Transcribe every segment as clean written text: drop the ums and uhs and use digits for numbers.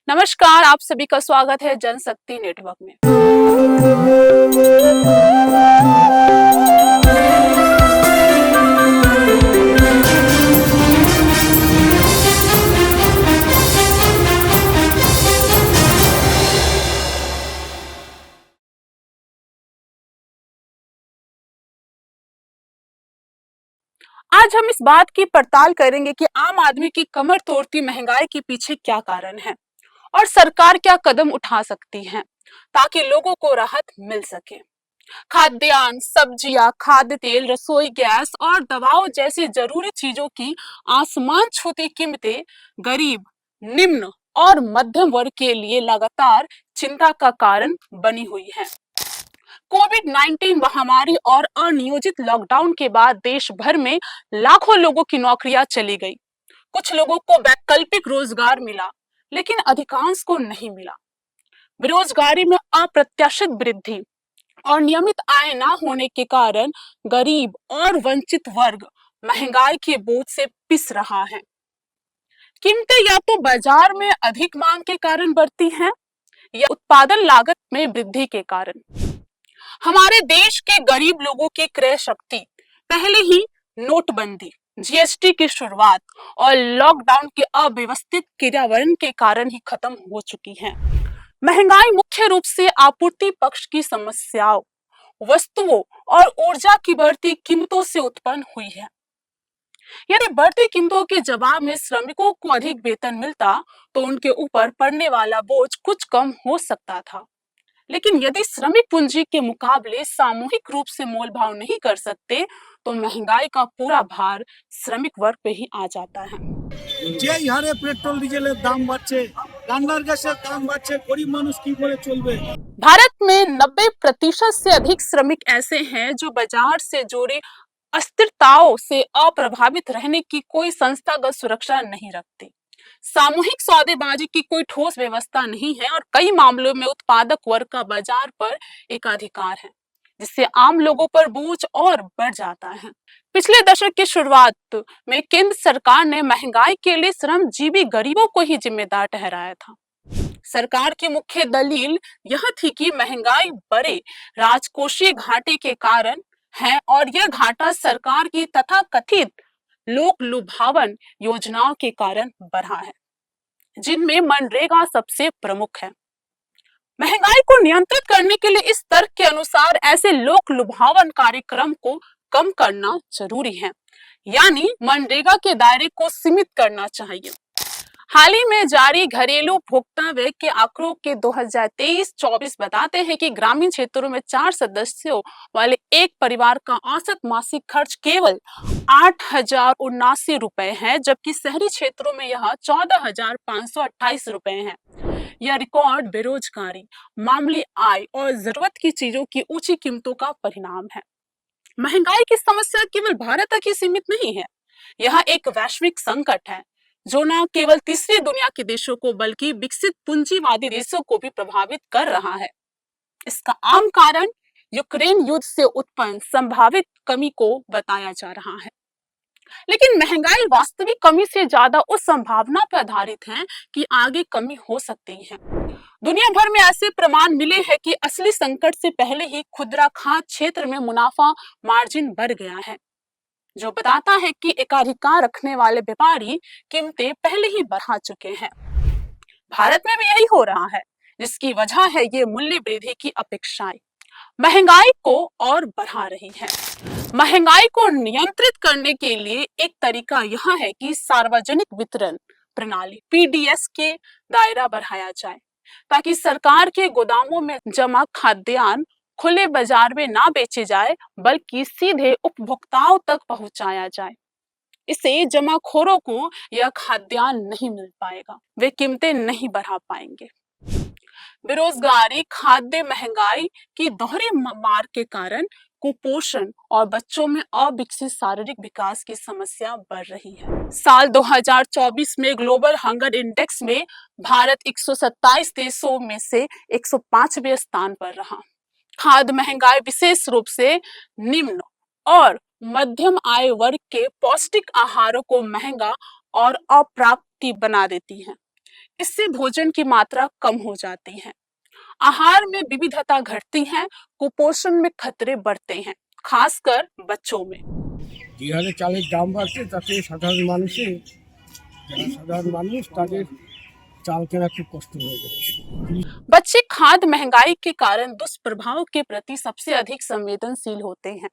नमस्कार, आप सभी का स्वागत है जनशक्ति नेटवर्क में। आज हम इस बात की पड़ताल करेंगे कि आम आदमी की कमर तोड़ती महंगाई के पीछे क्या कारण है और सरकार क्या कदम उठा सकती है ताकि लोगों को राहत मिल सके। खाद्यान्न, सब्जियां, खाद्य तेल, रसोई गैस और दवाओं जैसी जरूरी चीजों की आसमान छूती कीमतें गरीब, निम्न और मध्यम वर्ग के लिए लगातार चिंता का कारण बनी हुई है। कोविड-19 महामारी और अनियोजित लॉकडाउन के बाद देश भर में लाखों लोगों की नौकरियां चली गई। कुछ लोगों को वैकल्पिक रोजगार मिला, लेकिन अधिकांश को नहीं मिला। बेरोजगारी में अप्रत्याशित वृद्धि और नियमित आय न होने के कारण गरीब और वंचित वर्ग महंगाई के बोझ से पिस रहा है। कीमतें या तो बाजार में अधिक मांग के कारण बढ़ती हैं या उत्पादन लागत में वृद्धि के कारण। हमारे देश के गरीब लोगों की क्रय शक्ति पहले ही नोटबंदी, जीएसटी की शुरुआत और लॉकडाउन के अव्यवस्थित क्रियान्वयन के कारण ही खत्म हो चुकी है। महंगाई मुख्य रूप से आपूर्ति पक्ष की समस्याओं, वस्तुओं और ऊर्जा की बढ़ती कीमतों से उत्पन्न हुई है। यदि बढ़ती कीमतों के जवाब में श्रमिकों को अधिक वेतन मिलता तो उनके ऊपर पड़ने वाला बोझ कुछ कम हो सकता था, लेकिन यदि श्रमिक पूंजी के मुकाबले सामूहिक रूप से मोल भाव नहीं कर सकते तो महंगाई का पूरा भार श्रमिक वर्ग पे ही आ जाता है। যেই হারে পেট্রোল ডিজেলের দাম বাড়ছে, রান্নার গ্যাসের দাম বাড়ছে, গরিব মানুষ কি করে চলবে? भारत में 90% से अधिक श्रमिक ऐसे हैं जो बाजार से जुड़ी अस्थिरताओं से अप्रभावित रहने की कोई संस्थागत सुरक्षा नहीं रखते। सामूहिक सौदेबाजी की कोई ठोस व्यवस्था नहीं है और कई मामलों में उत्पादक वर्ग का बाजार पर एकाधिकार है, जिससे आम लोगों पर बोझ और बढ़ जाता है। पिछले दशक की शुरुआत में केंद्र सरकार ने महंगाई के लिए श्रमजीवी गरीबों को ही जिम्मेदार ठहराया था। सरकार की मुख्य दलील यह थी कि महंगाई बड़े राजकोषीय घाटे के कारण है और यह घाटा सरकार की तथाकथित लोक लुभावन योजनाओं के कारण बढ़ा है, जिनमें मनरेगा सबसे प्रमुख है। महंगाई को नियंत्रित करने के लिए इस तर्क के अनुसार ऐसे लोक लुभावन कार्यक्रम को कम करना जरूरी है, यानी मनरेगा के दायरे को सीमित करना चाहिए। हाल ही में जारी घरेलू उपभोक्ता व्यय के आंकड़ों के 2023-24 बताते हैं कि ग्रामीण क्षेत्रों में 4 सदस्यों वाले एक परिवार का औसत मासिक खर्च केवल 8,079 रुपए है, जबकि शहरी क्षेत्रों में यह 14,528 रुपए है। यह रिकॉर्ड बेरोजगारी, मामूली आय और जरूरत की चीजों की ऊंची कीमतों का परिणाम है। महंगाई की समस्या केवल भारत तक ही सीमित नहीं है, यह एक वैश्विक संकट है जो न केवल तीसरी दुनिया के देशों को बल्कि विकसित पूंजीवादी देशों को भी प्रभावित कर रहा है। इसका आम कारण यूक्रेन युद्ध से उत्पन्न संभावित कमी को बताया जा रहा है, लेकिन महंगाई वास्तविक कमी से ज्यादा उस संभावना पर आधारित है कि आगे कमी हो सकती है। दुनिया भर में ऐसे प्रमाण मिले हैं कि असली संकट से पहले ही खुदरा खाद्य क्षेत्र में मुनाफा मार्जिन बढ़ गया है, जो बताता है कि एकाधिकार रखने वाले व्यापारी कीमतें पहले ही बढ़ा चुके हैं। भारत में भी यही हो रहा है, जिसकी वजह है ये मूल्य वृद्धि की अपेक्षाएं महंगाई को और बढ़ा रही है। महंगाई को नियंत्रित करने के लिए एक तरीका यह है कि सार्वजनिक वितरण प्रणाली पीडीएस के दायरा बढ़ाया जाए, ताकि सरकार के गोदामों में जमा खाद्यान्न खुले बाजार में ना बेचे जाए बल्कि सीधे उपभोक्ताओं तक पहुंचाया जाए। इससे जमाखोरों को यह खाद्यान्न नहीं मिल पाएगा, वे कीमतें नहीं बढ़ा पाएंगे। बेरोजगारी, खाद्य महंगाई की दोहरी मार के कारण कुपोषण और बच्चों में अविकसित शारीरिक विकास की समस्या बढ़ रही है। साल 2024 में ग्लोबल हंगर इंडेक्स में भारत 127 देशों में से 105वें स्थान पर रहा। खाद्य महंगाई विशेष रूप से निम्न और मध्यम आय वर्ग के पौष्टिक आहारों को महंगा और अप्राप्य बना देती है। इससे भोजन की मात्रा कम हो जाती है, आहार में विविधता घटती है, कुपोषण में खतरे बढ़ते हैं, खासकर बच्चों में। যে হারে চালের দাম বাড়ছে তাতে সাধারণ মানুষ তাদের চাল কেনা খুব কষ্ট হয়ে যাচ্ছে। बच्चे खाद्य महंगाई के कारण दुष्प्रभाव के प्रति सबसे अधिक संवेदनशील होते हैं।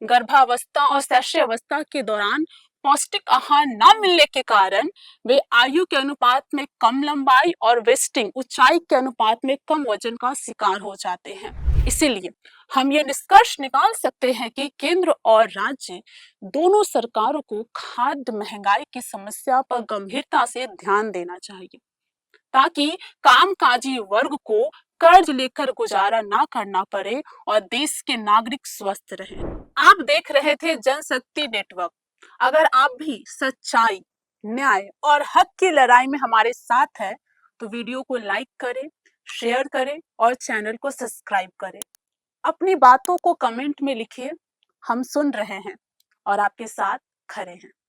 गर्भावस्था और शैशवावस्था के दौरान पौष्टिक आहार न मिलने के कारण वे आयु के अनुपात में कम लंबाई और वेस्टिंग ऊंचाई के अनुपात में कम वजन का शिकार हो जाते हैं। इसीलिए हम ये निष्कर्ष निकाल सकते हैं कि केंद्र और राज्य दोनों सरकारों को खाद्य महंगाई की समस्या पर गंभीरता से ध्यान देना चाहिए, ताकि कामकाजी वर्ग को कर्ज लेकर गुजारा ना करना पड़े और देश के नागरिक स्वस्थ रहें। आप देख रहे थे जनशक्ति नेटवर्क। अगर आप भी सच्चाई, न्याय और हक की लड़ाई में हमारे साथ हैं, तो वीडियो को लाइक करें, शेयर करें और चैनल को सब्सक्राइब करें। अपनी बातों को कमेंट में लिखिए, हम सुन रहे हैं और आपके साथ खड़े हैं।